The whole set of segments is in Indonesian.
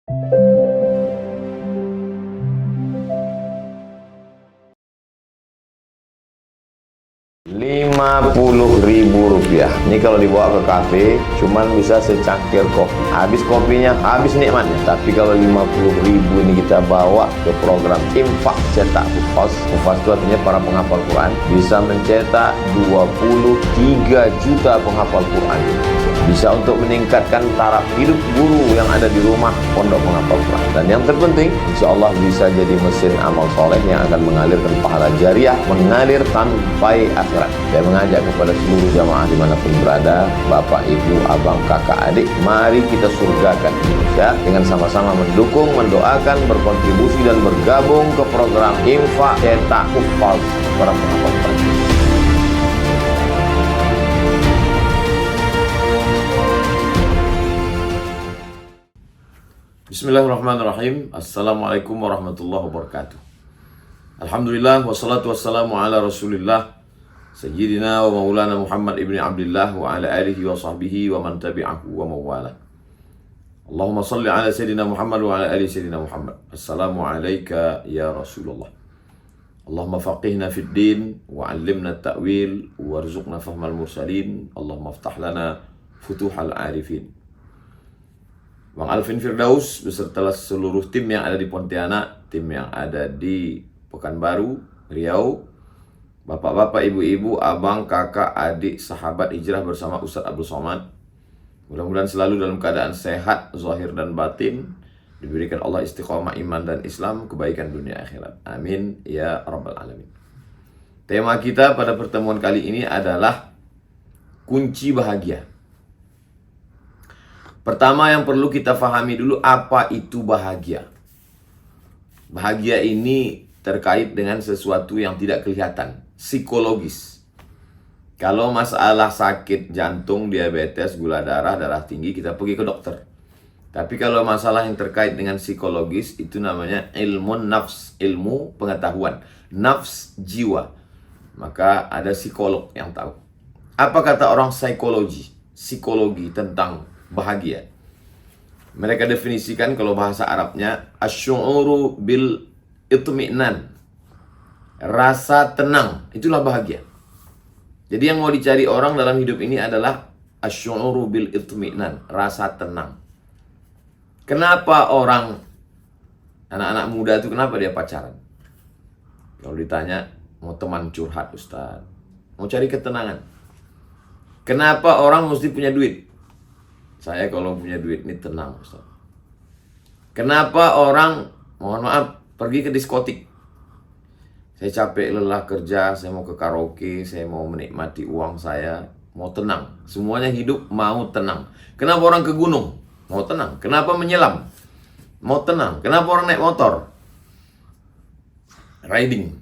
Rp50.000. Ini kalau dibawa ke kafe, cuman bisa secangkir kopi. Habis kopinya, habis nikmatnya. Tapi kalau 50.000 ini kita bawa ke program infak cetak hufaz. Hufaz itu artinya para penghafal Quran. Bisa mencetak 23 juta penghafal Quran. Bisa untuk meningkatkan taraf hidup guru yang ada di rumah pondok penghafal Quran. Dan yang terpenting, insya Allah bisa jadi mesin amal soleh yang akan mengalirkan pahala jariah, mengalir sampai akhirat. Saya mengajak kepada seluruh jamaah dimanapun berada, bapak, ibu, abang, kakak, adik, mari kita surgakan Indonesia dengan sama-sama mendukung, mendoakan, berkontribusi dan bergabung ke program infak cetak hufaz para penghafal Quran. Bismillahirrahmanirrahim. Assalamualaikum warahmatullahi wabarakatuh. Alhamdulillah wassalatu wassalamu ala Rasulillah Sayyidina wa maulana Muhammad ibn Abdullah wa ala alihi wa sahbihi wa man tabi'ahu wa mawala. Allahumma salli ala Sayyidina Muhammad wa ala alihi Sayyidina Muhammad. Assalamu alayka ya Rasulullah. Allahumma faqihna fid din wa 'allimna at-ta'wil warzuqna fahmal mursalin. Allahumma aftah lana futuhal arifin. Bang Alvin Firdaus beserta seluruh tim yang ada di Pontianak, tim yang ada di Pekanbaru, Riau, bapak-bapak, ibu-ibu, abang, kakak, adik, sahabat hijrah bersama Ustadz Abdul Somad. Mudah-mudahan selalu dalam keadaan sehat, zahir dan batin, diberikan Allah istiqomah iman dan Islam, kebaikan dunia akhirat. Amin ya rabbal alamin. Tema kita pada pertemuan kali ini adalah kunci bahagia. Pertama yang perlu kita fahami dulu, apa itu bahagia. Bahagia ini terkait dengan sesuatu yang tidak kelihatan, psikologis. Kalau masalah sakit jantung, diabetes, gula darah, darah tinggi, kita pergi ke dokter. Tapi kalau masalah yang terkait dengan psikologis, itu namanya ilmu nafs, ilmu pengetahuan, nafs jiwa. Maka ada psikolog yang tahu. Apa kata orang psikologi tentang bahagia? Mereka definisikan kalau bahasa Arabnya asy'uru bil itmi'nan, rasa tenang, itulah bahagia. Jadi yang mau dicari orang dalam hidup ini adalah asy'uru bil itmi'nan, rasa tenang. Kenapa orang, anak-anak muda itu kenapa dia pacaran? Kalau ditanya, mau teman curhat Ustaz, mau cari ketenangan. Kenapa orang mesti punya duit? Saya kalau punya duit ini tenang Ustaz. Kenapa orang, mohon maaf, pergi ke diskotik? Saya capek lelah kerja, saya mau ke karaoke, saya mau menikmati uang saya, mau tenang. Semuanya hidup mau tenang. Kenapa orang ke gunung? Mau tenang. Kenapa menyelam? Mau tenang. Kenapa orang naik motor? Riding.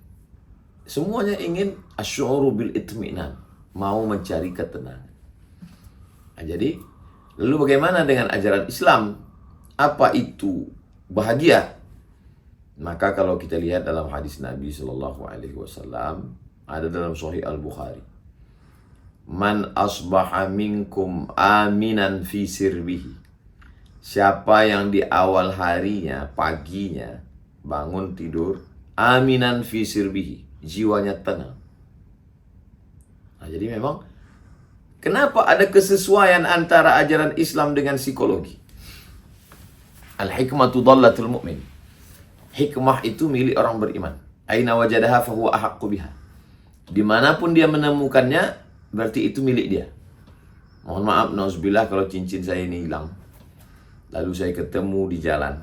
Semuanya ingin asy'uru bil itmi'nan, mau mencari ketenangan. Nah, jadi lalu bagaimana dengan ajaran Islam? Apa itu bahagia? Maka kalau kita lihat dalam hadis Nabi Shallallahu Alaihi Wasallam, ada dalam Sahih Al-Bukhari, man asbaha minkum aminan fi sirbihi. Siapa yang di awal harinya, paginya, bangun tidur, aminan fi sirbihi, jiwanya tenang. Nah, jadi memang kenapa ada kesesuaian antara ajaran Islam dengan psikologi? Al-hikmatu dhallatul mu'min. Hikmah itu milik orang beriman. Aina wajadaha fahuwa ahaqqu biha. Dimanapun dia menemukannya, berarti itu milik dia. Mohon maaf, nauzubillah, kalau cincin saya ini hilang, lalu saya ketemu di jalan,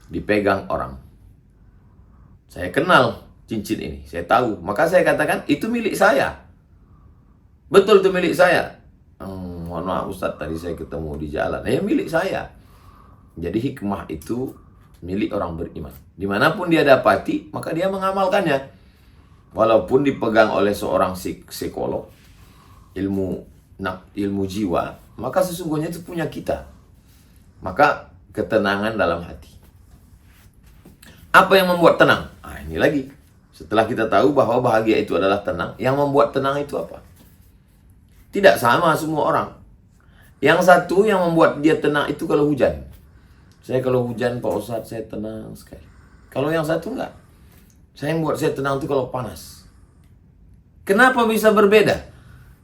dipegang orang, saya kenal cincin ini, saya tahu, maka saya katakan itu milik saya. Betul itu milik saya. Mohon maaf Ustaz, tadi saya ketemu di jalan. Ya milik saya. Jadi hikmah itu milik orang beriman. Dimanapun dia dapati, maka dia mengamalkannya. Walaupun dipegang oleh seorang psikolog, ilmu jiwa, maka sesungguhnya itu punya kita. Maka ketenangan dalam hati. Apa yang membuat tenang? Nah, ini lagi. Setelah kita tahu bahwa bahagia itu adalah tenang, yang membuat tenang itu apa? Tidak sama semua orang. Yang satu yang membuat dia tenang itu kalau hujan. Saya kalau hujan Pak Ustadz, saya tenang sekali. Kalau yang satu enggak. Yang buat saya tenang itu kalau panas. Kenapa bisa berbeda?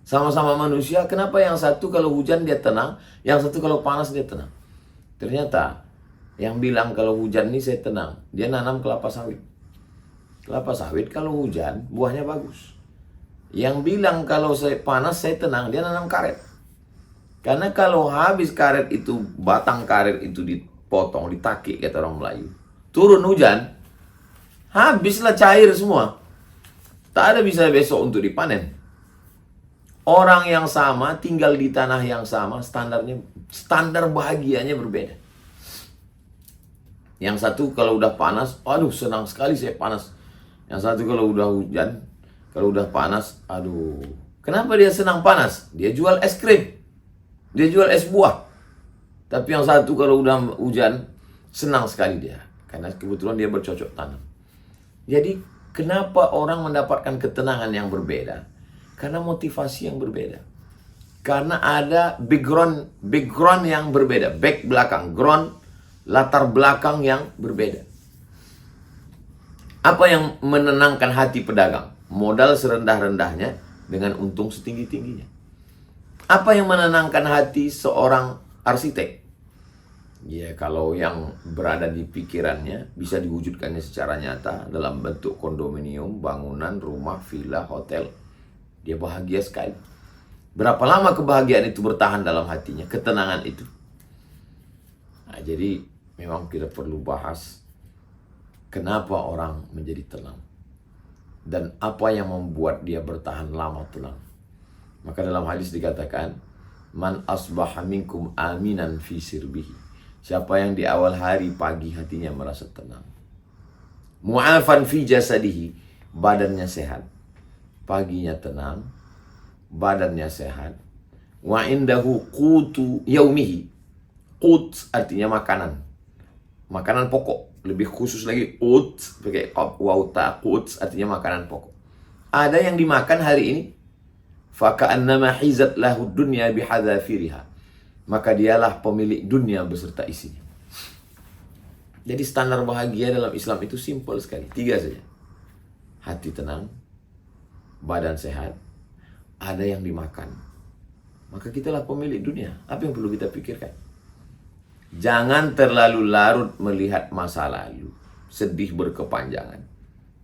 Sama-sama manusia, kenapa yang satu kalau hujan dia tenang, yang satu kalau panas dia tenang? Ternyata yang bilang kalau hujan ini saya tenang, dia nanam kelapa sawit. Kelapa sawit kalau hujan buahnya bagus. Yang bilang kalau saya panas saya tenang, dia nanam karet. Karena kalau habis karet itu, batang karet itu dipotong, ditakik kata orang Melayu, turun hujan, habislah cair semua. Tak ada bisa besok untuk dipanen. Orang yang sama, tinggal di tanah yang sama, standar bahagianya berbeda. Yang satu kalau udah panas, aduh senang sekali saya panas. Yang satu kalau udah hujan, kalau udah panas, aduh. Kenapa dia senang panas? Dia jual es krim. Dia jual es buah. Tapi yang satu kalau udah hujan, senang sekali dia. Karena kebetulan dia bercocok tanam. Jadi, kenapa orang mendapatkan ketenangan yang berbeda? Karena motivasi yang berbeda. Karena ada background yang berbeda. Back belakang, ground, latar belakang yang berbeda. Apa yang menenangkan hati pedagang? Modal serendah-rendahnya dengan untung setinggi-tingginya. Apa yang menenangkan hati seorang arsitek? Ya, kalau yang berada di pikirannya bisa diwujudkannya secara nyata dalam bentuk kondominium, bangunan, rumah, villa, hotel. Dia bahagia sekali. Berapa lama kebahagiaan itu bertahan dalam hatinya, ketenangan itu? Nah, jadi memang kita perlu bahas kenapa orang menjadi tenang dan apa yang membuat dia bertahan lama tenang. Maka dalam hadis dikatakan, man asbaha minkum aminan fi sirbihi. Siapa yang di awal hari pagi hatinya merasa tenang. Mu'afan fi jasadihi, badannya sehat. Paginya tenang, badannya sehat. Wa indahu qutu yaumihi. Qut artinya makanan. Makanan pokok. Lebih khusus lagi qut, pakai waw ta, qut artinya makanan pokok. Ada yang dimakan hari ini, faka'annama hizat lahu dunya bihadzafiriha. Maka dialah pemilik dunia beserta isinya. Jadi standar bahagia dalam Islam itu simpel sekali. 3 saja. Hati tenang, badan sehat, ada yang dimakan. Maka kitalah pemilik dunia. Apa yang perlu kita pikirkan? Jangan terlalu larut melihat masa lalu, sedih berkepanjangan.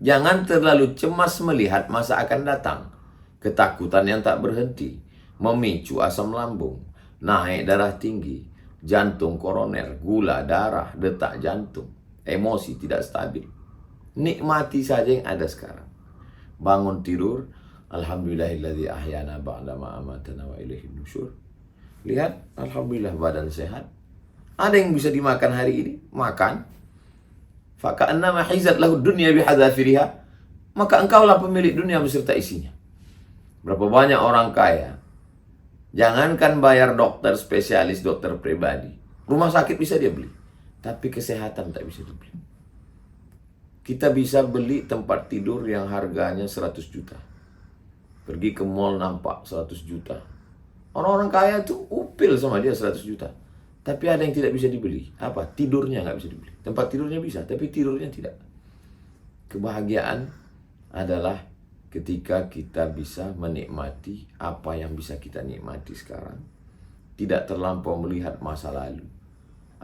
Jangan terlalu cemas melihat masa akan datang. Ketakutan yang tak berhenti, memicu asam lambung, naik darah tinggi, jantung koroner, gula darah, detak jantung, emosi tidak stabil. Nikmati saja yang ada sekarang. Bangun tidur, alhamdulillahilladzi ahyana ba'dama amatana wa ilaihin nusyur. Lihat, alhamdulillah badan sehat. Ada yang bisa dimakan hari ini? Makan. Faka'annama hizat lahu dunya bihadzafiriha. Maka engkaulah pemilik dunia beserta isinya. Berapa banyak orang kaya, jangankan bayar dokter spesialis, dokter pribadi, rumah sakit bisa dia beli, tapi kesehatan tak bisa dibeli. Kita bisa beli tempat tidur yang harganya 100 juta. Pergi ke mall nampak 100 juta. Orang-orang kaya tuh upil sama dia 100 juta. Tapi ada yang tidak bisa dibeli. Apa? Tidurnya nggak bisa dibeli. Tempat tidurnya bisa, tapi tidurnya tidak. Kebahagiaan adalah ketika kita bisa menikmati apa yang bisa kita nikmati sekarang. Tidak terlampau melihat masa lalu.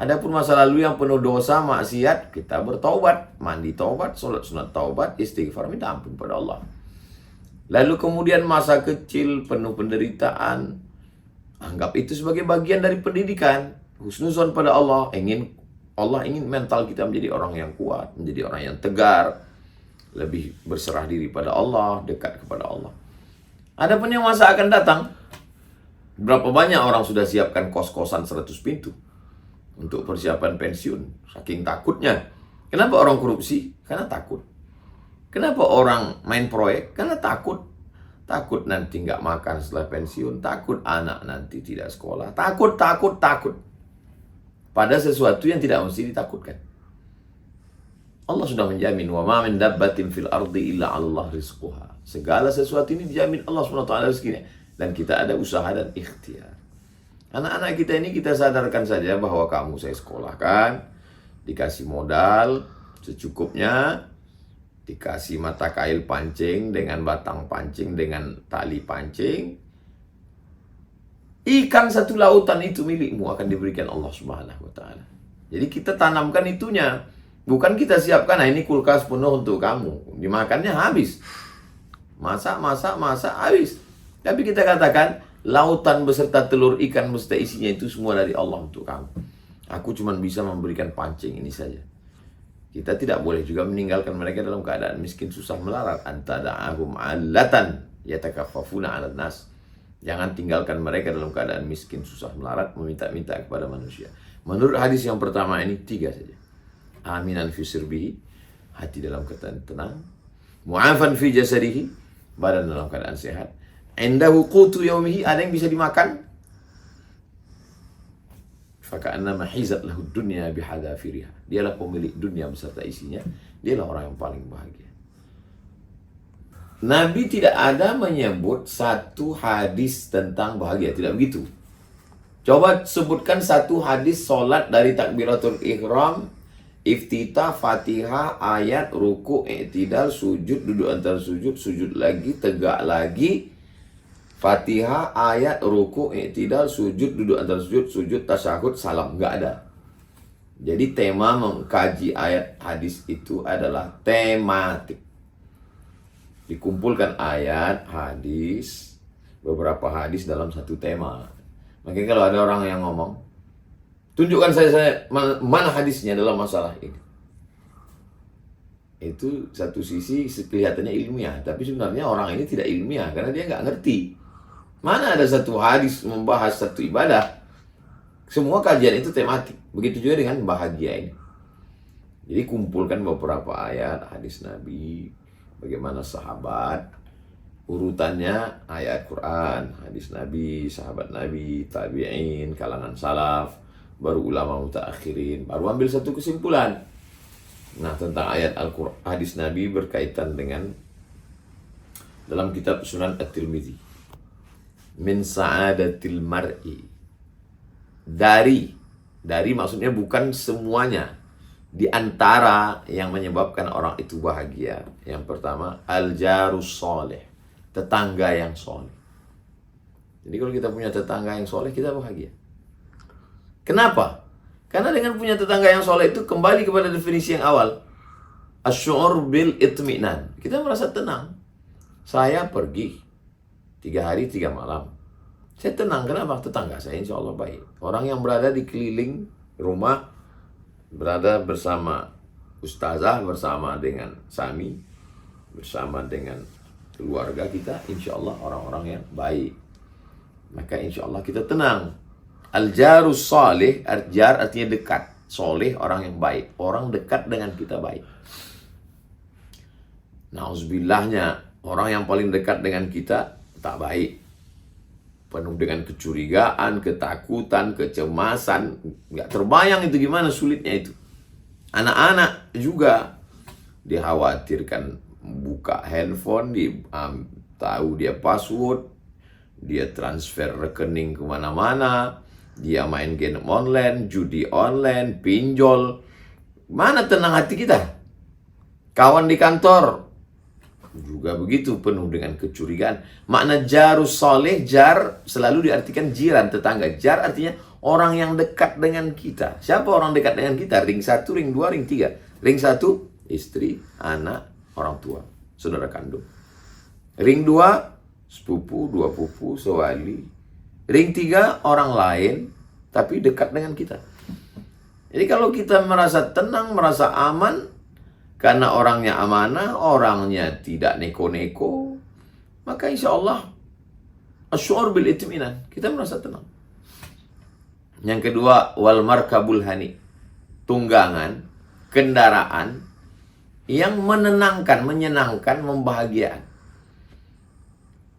Adapun masa lalu yang penuh dosa, maksiat, kita bertaubat. Mandi taubat, sholat sunat taubat, istighfar, minta ampun pada Allah. Lalu kemudian masa kecil penuh penderitaan. Anggap itu sebagai bagian dari pendidikan. Husnuzon pada Allah. Allah ingin mental kita menjadi orang yang kuat, menjadi orang yang tegar, lebih berserah diri pada Allah, dekat kepada Allah. Adapun yang masa akan datang, berapa banyak orang sudah siapkan kos-kosan 100 pintu untuk persiapan pensiun, saking takutnya. Kenapa orang korupsi? Karena takut. Kenapa orang main proyek? Karena takut. Takut nanti nggak makan setelah pensiun, takut anak nanti tidak sekolah, takut. Pada sesuatu yang tidak mesti ditakutkan. Allah sudah menjamin, wa ma min dabbatin fil ardi illa 'Allah rizquha. Segala sesuatu ini dijamin Allah SWT rezekinya, dan kita ada usaha dan ikhtiar. Anak-anak kita ini kita sadarkan saja bahwa kamu saya sekolahkan, dikasih modal secukupnya, dikasih mata kail pancing dengan batang pancing, dengan tali pancing. Ikan satu lautan itu milikmu, akan diberikan Allah Subhanahu wa Ta'ala. Jadi kita tanamkan itunya, bukan kita siapkan, nah ini kulkas penuh untuk kamu, dimakannya habis. Masak habis. Tapi kita katakan lautan beserta telur ikan beserta isinya itu semua dari Allah untuk kamu. Aku cuma bisa memberikan pancing ini saja. Kita tidak boleh juga meninggalkan mereka dalam keadaan miskin susah melarat. Antada'ahum 'allatan yatakaffafuna 'alan nas. Jangan tinggalkan mereka dalam keadaan miskin susah melarat meminta-minta kepada manusia. Menurut hadis yang pertama ini 3 saja. Aminan fi sirbihi, hati dalam keadaan tenang. Mu'afan fi jasadihi, badan dalam keadaan sehat. Indahu qutu yaumihi, ada yang bisa dimakan. Faka'annama hizat lahu dunya bihadafiriha. Dialah pemilik dunia beserta isinya. Dialah orang yang paling bahagia. Nabi tidak ada menyebut satu hadis tentang bahagia, tidak begitu. Coba sebutkan satu hadis solat dari takbiratul ihram, iftitah, fatihah, ayat, ruku, i'tidal, sujud, duduk antar sujud, sujud lagi, tegak lagi, fatihah, ayat, ruku, i'tidal, sujud, duduk antar sujud, sujud, tasyahud, salam. Nggak ada. Jadi tema mengkaji ayat hadis itu adalah tematik. Dikumpulkan ayat, hadis, beberapa hadis dalam satu tema. Makanya kalau ada orang yang ngomong, tunjukkan saya mana hadisnya dalam masalah ini. Itu satu sisi kelihatannya ilmiah, tapi sebenarnya orang ini tidak ilmiah karena dia nggak ngerti. Mana ada satu hadis membahas satu ibadah. Semua kajian itu tematik. Begitu juga dengan bahagia ini. Jadi kumpulkan beberapa ayat hadis Nabi, bagaimana sahabat, urutannya ayat Quran, hadis Nabi, sahabat Nabi, tabi'in, kalangan salaf, baru ulama mutaakhirin, baru ambil satu kesimpulan. Nah, tentang ayat Al-Quran, hadis Nabi berkaitan dengan dalam kitab Sunan At-Tirmidzi. Min sa'adatil mar'i. Dari maksudnya bukan semuanya. Di antara yang menyebabkan orang itu bahagia, yang pertama al-jarus soleh, tetangga yang soleh. Jadi kalau kita punya tetangga yang soleh, kita bahagia. Kenapa? Karena dengan punya tetangga yang soleh itu kembali kepada definisi yang awal, asy'ur bil itminan. Kita merasa tenang. Saya pergi 3 hari 3 malam, saya tenang. Kenapa? Tetangga saya insya Allah baik. Orang yang berada di keliling rumah, berada bersama ustazah, bersama dengan Sami, bersama dengan keluarga kita, insya Allah orang-orang yang baik. Maka insya Allah kita tenang. Al-jarus soleh, jar artinya dekat, soleh orang yang baik, orang dekat dengan kita baik. Nauzubillahnya, orang yang paling dekat dengan kita tak baik, penuh dengan kecurigaan, ketakutan, kecemasan. Nggak terbayang itu gimana sulitnya itu. Anak-anak juga dikhawatirkan buka handphone, tahu dia password, dia transfer rekening kemana-mana, dia main game online, judi online, pinjol. Mana tenang hati kita? Kawan di kantor juga begitu, penuh dengan kecurigaan. Makna jarus soleh, jar selalu diartikan jiran, tetangga. Jar artinya orang yang dekat dengan kita. Siapa orang dekat dengan kita? Ring 1, ring 2, ring 3. Ring 1, istri, anak, orang tua, saudara kandung. Ring 2, sepupu, 2 pupu, sewali. Ring 3, orang lain, tapi dekat dengan kita. Jadi kalau kita merasa tenang, merasa aman, karena orangnya amanah, orangnya tidak neko-neko, maka insya Allah asy'ur bil itminan, kita merasa tenang. Yang kedua, wal markabul hani, tunggangan, kendaraan yang menenangkan, menyenangkan, membahagiakan.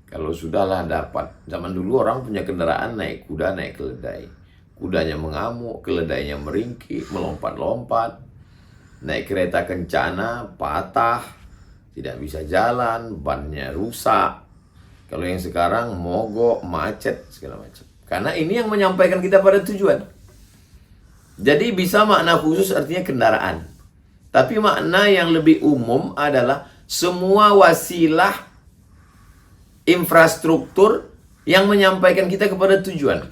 Kalau sudahlah dapat, zaman dulu orang punya kendaraan naik kuda, naik keledai. Kudanya mengamuk, keledainya meringkik, melompat-lompat. Naik kereta kencana, patah, tidak bisa jalan, bannya rusak. Kalau yang sekarang mogok, macet, segala macam. Karena ini yang menyampaikan kita pada tujuan. Jadi bisa makna khusus artinya kendaraan. Tapi makna yang lebih umum adalah semua wasilah infrastruktur yang menyampaikan kita kepada tujuan.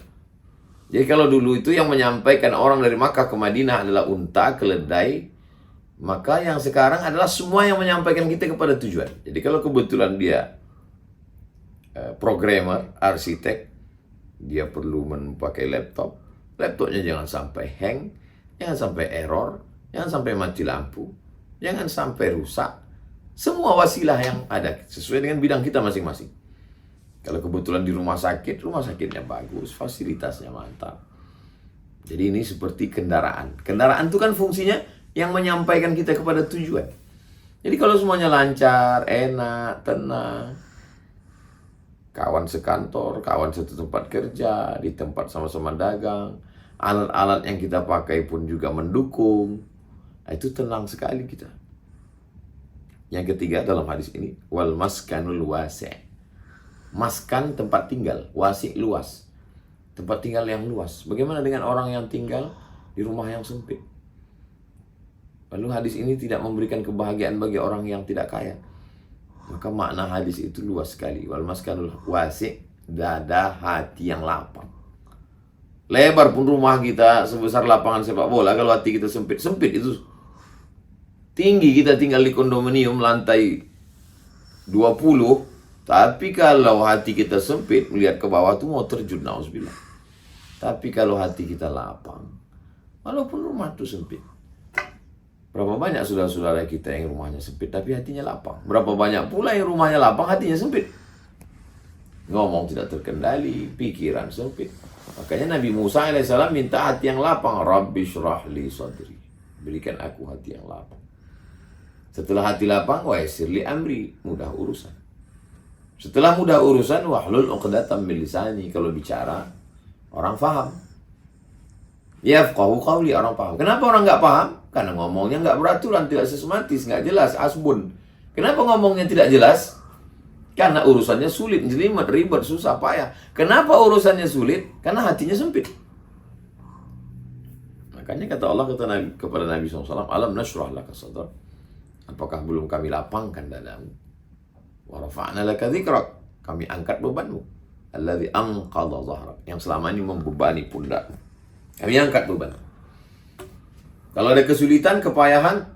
Jadi kalau dulu itu yang menyampaikan orang dari Makkah ke Madinah adalah unta, keledai, maka yang sekarang adalah semua yang menyampaikan kita kepada tujuan. Jadi kalau kebetulan dia programmer, arsitek, dia perlu memakai laptop. Laptopnya jangan sampai hang, jangan sampai error, jangan sampai mati lampu, jangan sampai rusak. Semua wasilah yang ada sesuai dengan bidang kita masing-masing. Kalau kebetulan di rumah sakitnya bagus, fasilitasnya mantap. Jadi ini seperti kendaraan. Kendaraan itu kan fungsinya yang menyampaikan kita kepada tujuan. Jadi kalau semuanya lancar, enak, tenang, kawan sekantor, kawan satu tempat kerja, di tempat sama-sama dagang, alat-alat yang kita pakai pun juga mendukung, itu tenang sekali kita. Yang ketiga dalam hadis ini, wal maskanul wasi'. Maskan tempat tinggal, wasi' luas. Tempat tinggal yang luas. Bagaimana dengan orang yang tinggal di rumah yang sempit? Lalu hadis ini tidak memberikan kebahagiaan bagi orang yang tidak kaya. Maka makna hadis itu luas sekali. Wal maskanul wasi', dada hati yang lapang. Lebar pun rumah kita sebesar lapangan sepak bola, kalau hati kita sempit, sempit itu. Tinggi kita tinggal di kondominium lantai 20, tapi kalau hati kita sempit, melihat ke bawah tuh mau terjun, nauzubillah. Tapi kalau hati kita lapang, walaupun rumah itu sempit. Berapa banyak saudara-saudara kita yang rumahnya sempit tapi hatinya lapang. Berapa banyak pula yang rumahnya lapang hatinya sempit. Ngomong tidak terkendali, pikiran sempit. Makanya Nabi Musa alaihissalam minta hati yang lapang. Rabbi syrah li sadri. Berikan aku hati yang lapang. Setelah hati lapang, wa yassir li amri. Mudah urusan. Setelah mudah urusan, wahlul 'uqdatam min lisani. Kalau bicara, orang faham. Yafqahu qawli, orang paham. Kenapa orang nggak paham? Karena ngomongnya nggak beraturan, tidak sistematis, nggak jelas, asbun. Kenapa ngomongnya tidak jelas? Karena urusannya sulit, jelimet, ribet, susah, payah. Kenapa urusannya sulit? Karena hatinya sempit. Makanya kata Allah kepada Nabi SAW, Alam nashrah laka sadrak. Apakah belum kami lapangkan dadamu? Wa rafa'na laka dzikrak. Kami angkat bebanmu. Alladzi anqadha dhahrak. Yang selama ini membebani pundakmu. Kami angkat beban. Kalau ada kesulitan, kepayahan,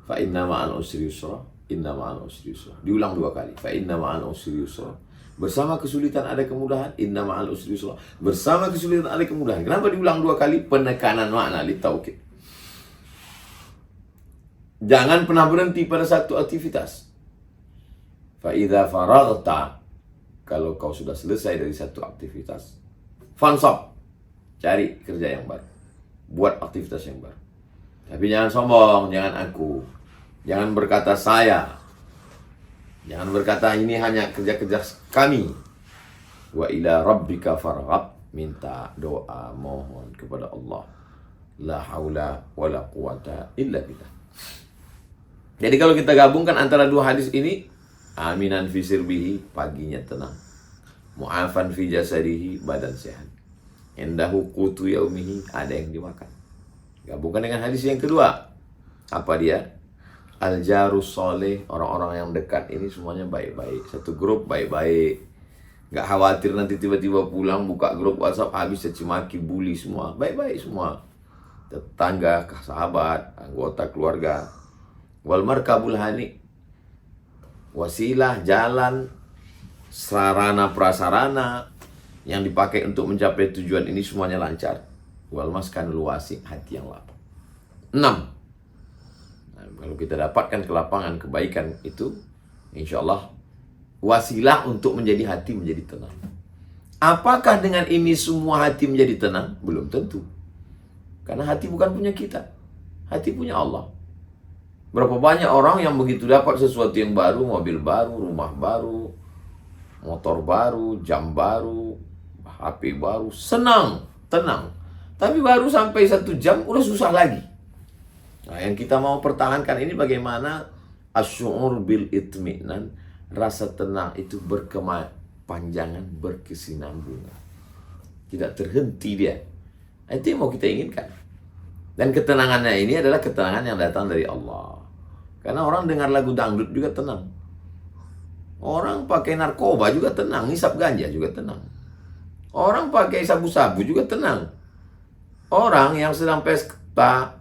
fa inna ma'al usri yusra. Inna ma'al usri yusra. Diulang 2 kali. Fa inna ma'al usri yusra. Bersama kesulitan ada kemudahan. Inna ma'al usri yusra. Bersama kesulitan ada kemudahan. Kenapa diulang 2 kali? Penekanan makna li taukid. Jangan pernah berhenti pada satu aktivitas. Fa idza faraghta. Kalau kau sudah selesai dari satu aktivitas, fansab. Cari kerja yang baru. Buat aktivitas yang baru. Tapi jangan sombong, jangan aku. Jangan berkata saya. Jangan berkata ini hanya kerja-kerja kami. Wa ila rabbika farghab. Minta doa, mohon kepada Allah. La haula wa la quwata illa billah. Jadi kalau kita gabungkan antara 2 hadis ini, aminan fi sirbihi, paginya tenang. Mu'afan fi jasadihi, badan sehat. Indahu qutu yaumihi, ada yang dimakan. Gabungkan dengan hadis yang kedua. Apa dia? Al-jarus soleh, orang-orang yang dekat ini semuanya baik-baik. Satu grup baik-baik. Gak khawatir nanti tiba-tiba pulang buka grup WhatsApp habis caci maki, bully semua. Baik-baik semua. Tetangga, sahabat, anggota keluarga. Wal markabul hani. Wasilah, jalan, sarana prasarana yang dipakai untuk mencapai tujuan ini semuanya lancar. Wal maskanul wasi', hati yang lapang. 6. Nah, kalau kita dapatkan kelapangan, kebaikan itu, insya Allah wasilah untuk menjadi hati menjadi tenang. Apakah dengan ini semua hati menjadi tenang? Belum tentu. Karena hati bukan punya kita. Hati punya Allah. Berapa banyak orang yang begitu dapat sesuatu yang baru, mobil baru, rumah baru, motor baru, jam baru, HP baru, senang, tenang. Tapi baru sampai 1 jam udah susah lagi. Nah, yang kita mau pertahankan ini bagaimana asy'ur bil itminan, rasa tenang itu berkepanjangan, berkesinambungan. Tidak terhenti dia. Itu yang mau kita inginkan. Dan ketenangannya ini adalah ketenangan yang datang dari Allah. Karena orang dengar lagu dangdut juga tenang. Orang pakai narkoba juga tenang, ngisap ganja juga tenang. Orang pakai sabu-sabu juga tenang. Orang yang sedang pesta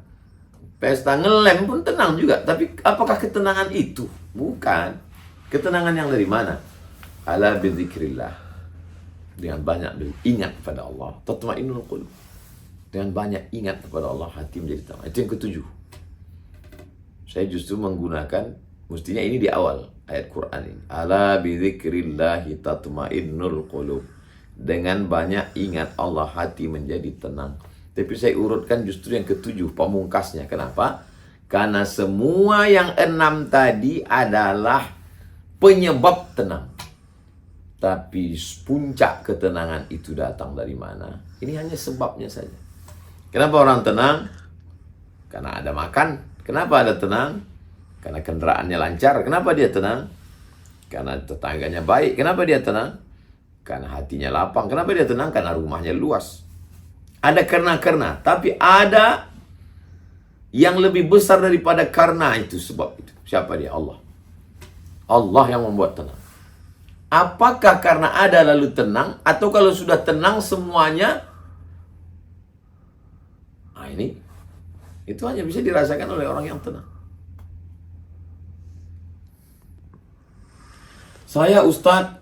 ngelem pun tenang juga. Tapi apakah ketenangan itu? Bukan. Ketenangan yang dari mana? Ala bidzikrillah. Dengan banyak ingat pada Allah. Tatma'innul qulub. Dengan banyak ingat kepada Allah, hati menjadi tenang. Itu yang ketujuh. Saya justru menggunakan, mestinya ini di awal ayat Quran ini. Ala bidzikrillahi tatma'innul qulub. Dengan banyak ingat Allah, hati menjadi tenang. Tapi saya urutkan justru yang ketujuh, pamungkasnya. Kenapa? Karena semua yang 6 tadi adalah penyebab tenang. Tapi puncak ketenangan itu datang dari mana? Ini hanya sebabnya saja. Kenapa orang tenang? Karena ada makan. Kenapa ada tenang? Karena kendaraannya lancar. Kenapa dia tenang? Karena tetangganya baik. Kenapa dia tenang? Karena hatinya lapang. Kenapa dia tenang? Karena rumahnya luas. Ada karena. Tapi ada yang lebih besar daripada karena itu, sebab itu. Siapa dia? Allah. Allah yang membuat tenang. Apakah karena ada lalu tenang? Atau kalau sudah tenang semuanya? Nah ini. Itu hanya bisa dirasakan oleh orang yang tenang. Saya Ustadz,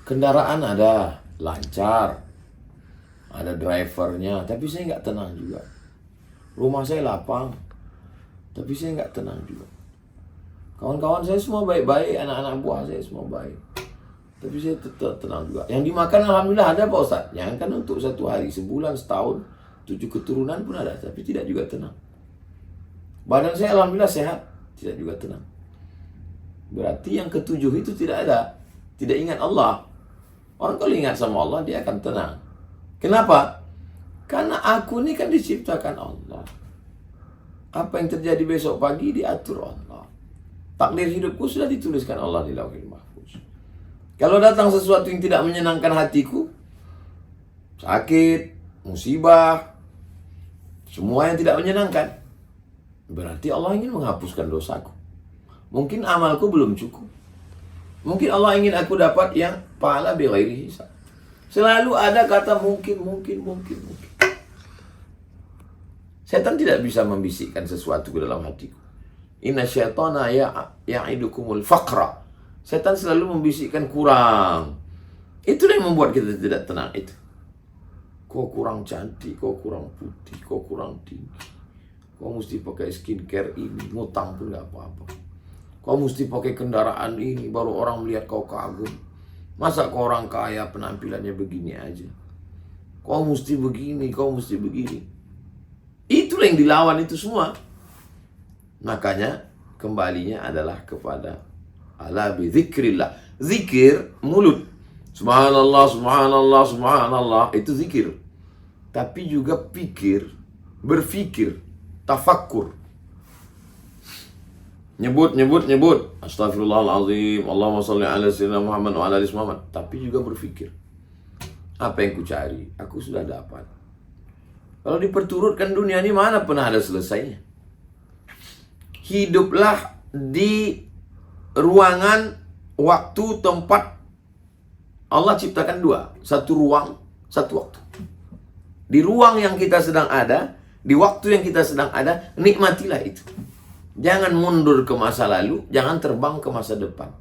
kendaraan ada, lancar. Ada drivernya, tapi saya nggak tenang juga. Rumah saya lapang, tapi saya nggak tenang juga. Kawan-kawan saya semua baik-baik, anak-anak buah saya semua baik. Tapi saya tetap tenang juga. Yang dimakan alhamdulillah ada Pak Ustadz. Yang kan untuk 1 hari, sebulan, setahun, 7 keturunan pun ada, tapi tidak juga tenang. Badan saya alhamdulillah sehat, tidak juga tenang. Berarti yang ketujuh itu tidak ada. Tidak ingat Allah. Orang kalau ingat sama Allah, dia akan tenang. Kenapa? Karena aku ini kan diciptakan Allah. Apa yang terjadi besok pagi diatur Allah. Takdir hidupku sudah dituliskan Allah di Lauhil Mahfuz. Kalau datang sesuatu yang tidak menyenangkan hatiku, sakit, musibah, semua yang tidak menyenangkan, berarti Allah ingin menghapuskan dosaku. Mungkin amalku belum cukup. Mungkin Allah ingin aku dapat yang pahala bighairi hisab. Selalu ada kata mungkin. Setan tidak bisa membisikkan sesuatu ke dalam hatiku. Inna syaitana ya'idukumul faqra. Setan selalu membisikkan kurang. Itulah yang membuat kita tidak tenang itu. Kau kurang cantik, kau kurang putih, kau kurang tinggi. Kau mesti pakai skincare ini, ngutang pun gak apa-apa. Kau mesti pakai kendaraan ini, baru orang melihat kau kagum. Masa kau orang kaya penampilannya begini aja? Kau mesti begini, kau mesti begini. Itulah yang dilawan itu semua. Makanya kembalinya adalah kepada ala bidzikrillah. Zikir mulut. Subhanallah, subhanallah, subhanallah. Itu zikir. Tapi juga pikir, berfikir, tafakkur. Nyebut. Astagfirullahaladzim. Allahumma salli ala sayyidina Muhammad wa ala ali Muhammad. Tapi juga berpikir. Apa yang ku cari? Aku sudah dapat. Kalau diperturutkan dunia ini mana pernah ada selesainya. Hiduplah di ruangan, waktu, tempat. Allah ciptakan 2. Satu ruang, satu waktu. Di ruang yang kita sedang ada, di waktu yang kita sedang ada, nikmatilah itu. Jangan mundur ke masa lalu, jangan terbang ke masa depan.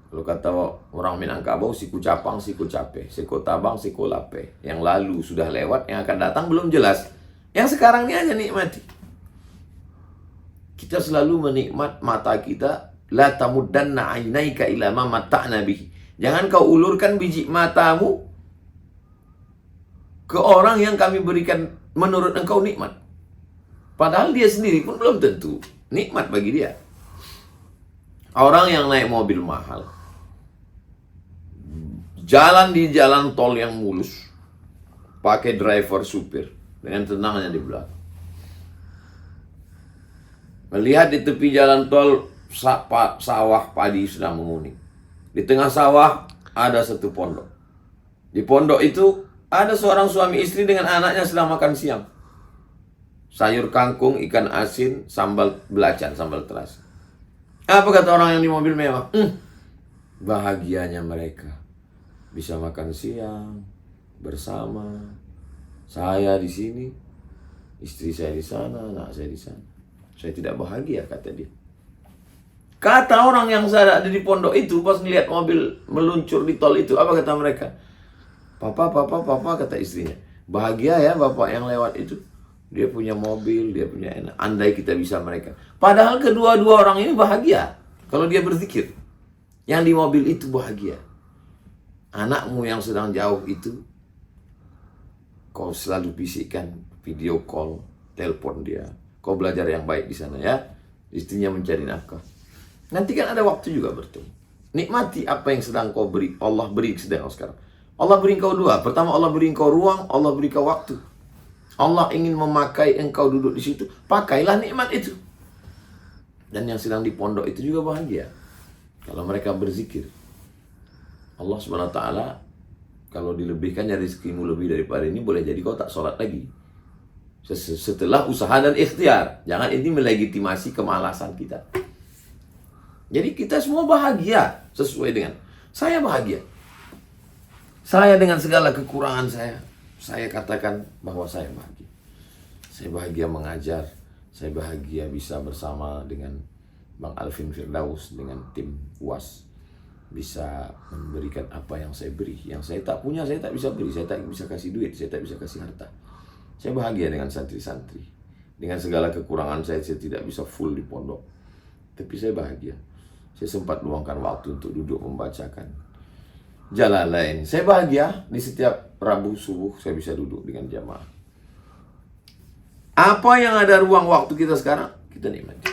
Kalau kata orang Minangkabau, siku capang, siku cape, siku tabang, siku lape. Yang lalu sudah lewat, yang akan datang belum jelas. Yang sekarang ini aja nikmati. Kita selalu menikmat mata kita. La tamuddanna ainaika ila ma matta'na bihi. Jangan kau ulurkan biji matamu ke orang yang kami berikan menurut engkau nikmat. Padahal dia sendiri pun belum tentu nikmat bagi dia. Orang yang naik mobil mahal, jalan di jalan tol yang mulus, pakai driver supir, dengan tenangnya di belakang. Melihat di tepi jalan tol, sawah padi sedang menguning. Di tengah sawah ada satu pondok. Di pondok itu ada seorang suami istri dengan anaknya sedang makan siang. Sayur kangkung, ikan asin, sambal belacan, sambal terasi. Apa kata orang yang di mobil mewah? Bahagianya mereka. Bisa makan siang bersama. Saya di sini, istri saya di sana, anak saya di sana. Saya tidak bahagia, kata dia. Kata orang yang ada di pondok itu, pas ngeliat mobil meluncur di tol itu, apa kata mereka? Papa, kata istrinya. Bahagia ya bapak yang lewat itu. Dia punya mobil, dia punya enak. Andai kita bisa mereka. Padahal kedua-dua orang ini bahagia. Kalau dia berzikir. Yang di mobil itu bahagia. Anakmu yang sedang jauh itu, kau selalu bisikkan, video call, telepon dia. Kau belajar yang baik di sana ya. Istrinya mencari nafkah. Nanti kan ada waktu juga bertemu. Nikmati apa yang sedang kau beri. Allah beri sedang sekarang. Allah beri engkau dua. Pertama, Allah beri engkau ruang, Allah beri engkau waktu. Allah ingin memakai engkau duduk di situ. Pakailah nikmat itu. Dan yang sedang di pondok itu juga bahagia. Kalau mereka berzikir. Allah SWT, kalau dilebihkannya rezekimu lebih daripada ini, boleh jadi kau tak sholat lagi. Setelah usaha dan ikhtiar. Jangan ini melegitimasi kemalasan kita. Jadi kita semua bahagia sesuai dengan. Saya bahagia. Saya dengan segala kekurangan saya katakan bahwa saya bahagia. Saya bahagia mengajar. Saya bahagia bisa bersama dengan Bang Alvin Firdaus, dengan tim UAS. Bisa memberikan apa yang saya beri. Yang saya tak punya, saya tak bisa beri. Saya tak bisa kasih duit, saya tak bisa kasih harta. Saya bahagia dengan santri-santri. Dengan segala kekurangan saya tidak bisa full di pondok. Tapi saya bahagia. Saya sempat luangkan waktu untuk duduk membacakan Jalalain. Saya bahagia di setiap Rabu subuh saya bisa duduk dengan jamaah. Apa yang ada ruang waktu kita sekarang, kita nikmati.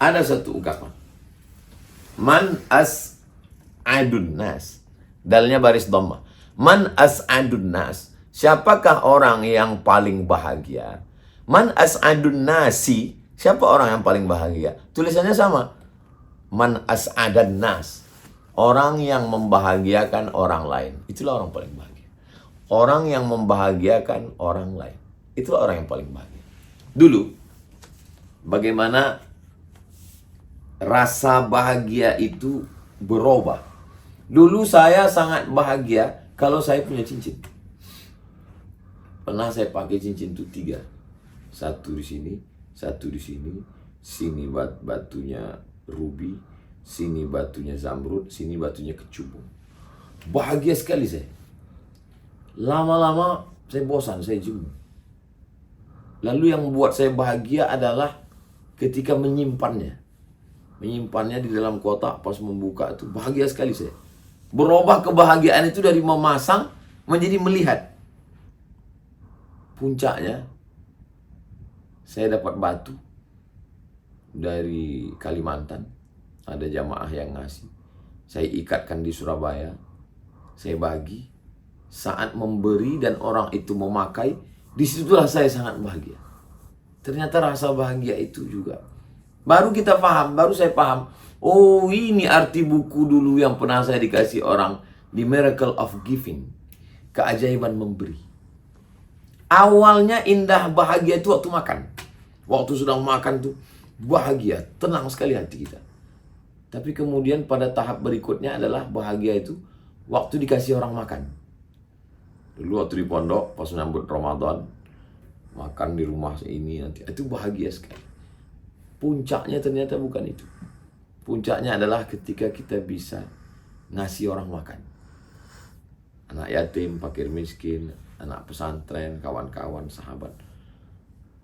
Ada satu ungkapan. Man as'adun nas. Dalnya baris dhamma. Man as'adun nas. Siapakah orang yang paling bahagia? Man as'adun nasi. Siapa orang yang paling bahagia? Tulisannya sama. Man as'adan nas. Orang yang membahagiakan orang lain. Itulah orang paling bahagia. Orang yang membahagiakan orang lain. Itulah orang yang paling bahagia. Dulu, bagaimana rasa bahagia itu berubah. Dulu saya sangat bahagia kalau saya punya cincin. Pernah saya pakai cincin itu 3. Satu di sini, satu di sini. Sini batunya ruby, sini batunya zamrud, sini batunya kecubung. Bahagia sekali saya. Lama-lama saya bosan, saya jenuh. Lalu yang membuat saya bahagia adalah ketika menyimpannya. Menyimpannya di dalam kotak, pas membuka itu bahagia sekali saya. Berubah kebahagiaan itu dari memasang menjadi melihat. Puncaknya, saya dapat batu dari Kalimantan. Ada jamaah yang ngasih. Saya ikatkan di Surabaya. Saya bagi. Saat memberi dan orang itu memakai, disitulah saya sangat bahagia. Ternyata rasa bahagia itu juga. Baru kita paham, baru saya paham. Oh, ini arti buku dulu yang pernah saya dikasih orang. The Miracle of Giving. Keajaiban memberi. Awalnya indah bahagia itu waktu makan. Waktu sedang makan tuh bahagia, tenang sekali hati kita. Tapi kemudian pada tahap berikutnya adalah bahagia itu waktu dikasih orang makan. Dulu waktu di pondok, pas menyambut Ramadan, makan di rumah ini nanti, itu bahagia sekali. Puncaknya ternyata bukan itu. Puncaknya adalah ketika kita bisa ngasih orang makan. Anak yatim, fakir miskin, anak pesantren, kawan-kawan, sahabat.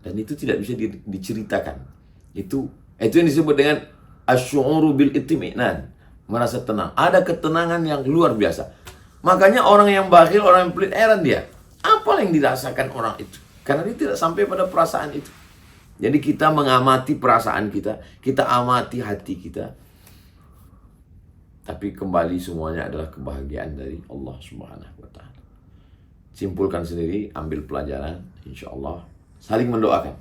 Dan itu tidak bisa diceritakan. Itu yang disebut dengan asy'uru bil itmi'nan, merasa tenang. Ada ketenangan yang luar biasa. Makanya orang yang bakhil, orang yang pelit, heran dia. Apa yang dirasakan orang itu? Karena dia tidak sampai pada perasaan itu. Jadi kita mengamati perasaan kita, kita amati hati kita. Tapi kembali semuanya adalah kebahagiaan dari Allah Subhanahu wa taala. Simpulkan sendiri, ambil pelajaran, insyaallah. Saling mendoakan.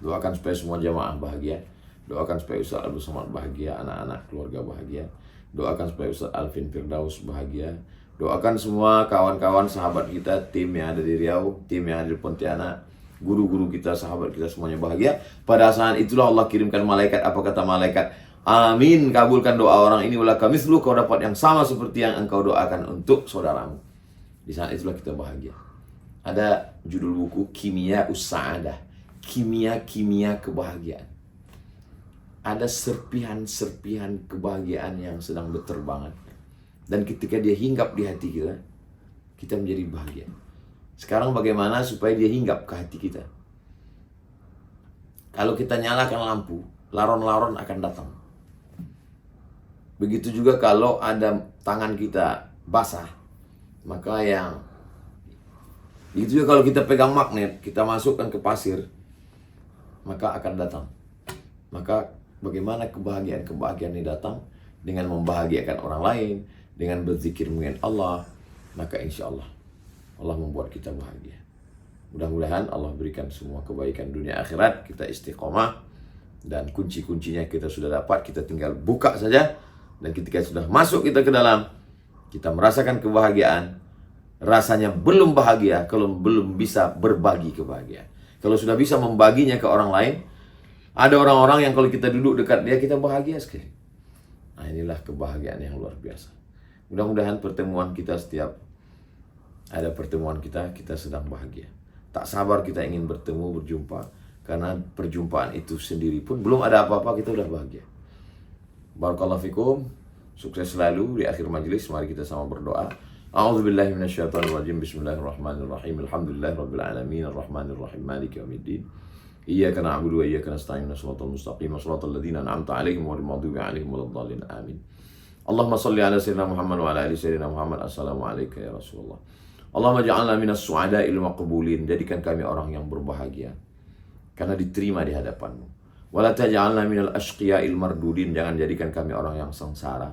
Doakan supaya semua jamaah bahagia. Doakan supaya Ustaz Abdul Somad bahagia, anak-anak keluarga bahagia. Doakan supaya Ustaz Alvin Firdaus bahagia. Doakan semua kawan-kawan, sahabat kita, tim yang ada di Riau, tim yang ada di Pontianak, guru-guru kita, sahabat kita semuanya bahagia. Pada saat itulah Allah kirimkan malaikat. Apa kata malaikat? Amin, kabulkan doa orang ini. Wala kamislu, kau dapat yang sama seperti yang engkau doakan untuk saudaramu. Di saat itulah kita bahagia. Ada judul buku Kimia Us-Sa'adah, kimia kebahagiaan. Ada serpihan-serpihan kebahagiaan yang sedang berterbangan. Dan ketika dia hinggap di hati kita, kita menjadi bahagia. Sekarang bagaimana supaya dia hinggap ke hati kita? Kalau kita nyalakan lampu, laron-laron akan datang. Begitu juga kalau ada tangan kita basah, maka begitu juga kalau kita pegang magnet, kita masukkan ke pasir, maka akan datang. Maka bagaimana kebahagiaan ini datang? Dengan membahagiakan orang lain, dengan berzikir mengingat Allah, maka insya Allah Allah membuat kita bahagia. Mudah-mudahan Allah berikan semua kebaikan dunia akhirat, kita istiqomah, dan kunci-kuncinya kita sudah dapat, kita tinggal buka saja. Dan ketika sudah masuk kita ke dalam, kita merasakan kebahagiaan. Rasanya belum bahagia kalau belum bisa berbagi kebahagiaan. Kalau sudah bisa membaginya ke orang lain, ada orang-orang yang kalau kita duduk dekat dia, kita bahagia sekali. Nah, inilah kebahagiaan yang luar biasa. Mudah-mudahan pertemuan kita, setiap ada pertemuan kita sedang bahagia. Tak sabar kita ingin bertemu, berjumpa. Karena perjumpaan itu sendiri pun belum ada apa-apa, kita udah bahagia. Barakallahu fikum. Sukses selalu di akhir majelis. Mari kita sama berdoa. A'udzubillahi minasyaitonirrajim. Bismillahirrahmanirrahim. Alhamdulillahirabbil alamin arrahmanirrahim maliki yaumiddin. Iyyaka na'budu wa iyyaka nasta'in. Shiratal mustaqim shiratal ladzina an'amta 'alaihim ghairil maghdubi 'alaihim waladdallin. Amin. Allahumma shalli ala sayyidina Muhammad wa ala ali sayyidina Muhammad. Assalamu alayka ya Rasulullah. Allahumma ja'alna minas su'ada'il maqbulin. Jadikan kami orang yang berbahagia karena diterima di hadapan-Mu. Wala taj'alna minal ashqiya'il mardudin. Jangan jadikan kami orang yang sengsara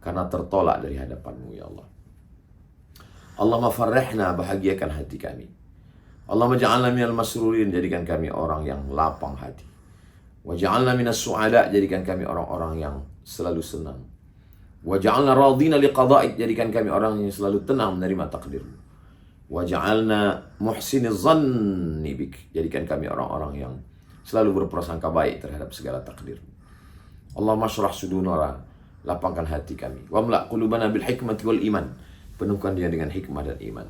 karena tertolak dari hadapan-Mu ya Allah. Allahumma farrihna, bahagiakan hati kami. Allahumma ja'alna minal masrurin. Jadikan kami orang yang lapang hati. Wa ja'alna minas su'ada. Jadikan kami orang-orang yang selalu senang. Wa ja'alna radina liqada'ik. Jadikan kami orang yang selalu tenang menerima takdir-Mu. Wa ja'alna muhsiniz zanni bik. Jadikan kami orang-orang yang selalu berprasangka baik terhadap segala takdir. Allahumma syrah sudunana, lapangkan hati kami. Wa mla' qulubana bil hikmati wal iman. Penuhkan dia dengan hikmah dan iman.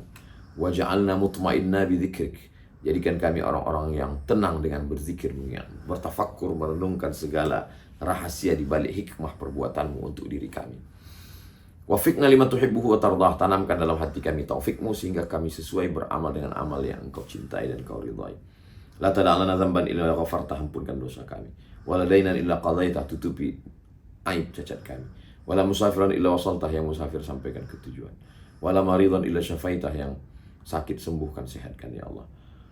Wa ja'alna mutmainna bi dzikrik. Jadikan kami orang-orang yang tenang dengan berzikir-Mu, yang bertafakkur, merenungkan segala rahasia di balik hikmah perbuatan-Mu untuk diri kami. Wafiqna lima tuhibbuhu wa tardah. Tanamkan dalam hati kami taufik-Mu sehingga kami sesuai beramal dengan amal yang Engkau cintai dan Engkau ridhai. La tada'lana dzamban illa ghafartah. Ampunkan dosa kami. Wala dainan illa qadaitah. Tutupi aib cacat kami. Wala musafiran illa wasaltah. Yang musafir sampaikan ke tujuan. Wala maridan illa syafaitah. Yang sakit sembuhkan, sehatkan ya Allah.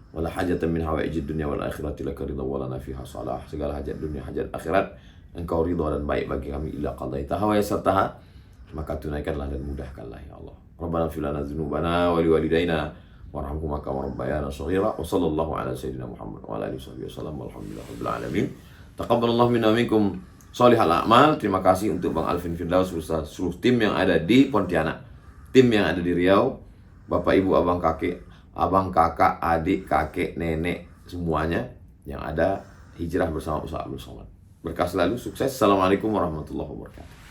Wala hajatan min hawaijid dunya wal akhirati laka ridha walana fiha salah. Segala hajat dunia, hajat akhirat Engkau ridha dan baik bagi kami. Illa qadaitah wa yasartaha. Maka tunaikanlah dan mudahkanlah ya Allah. Rabbana fil lana dzunubana wa liwalidayna warhamhuma kama rabbayana shaghira. Wa sallallahu ala sayyidina Muhammad wa ala alihi wasallam. Walhamdulillahirabbil alamin. Taqabbalallahu minna minkum shalihal a'mal. Terima kasih untuk Bang Alvin Firdaus beserta seluruh tim yang ada di Pontianak, tim yang ada di Riau, Bapak Ibu, abang kakak, adik, kakek, nenek, semuanya yang ada hijrah bersama Ustaz Abdul Somad. Berkah selalu, sukses. Assalamualaikum warahmatullahi wabarakatuh.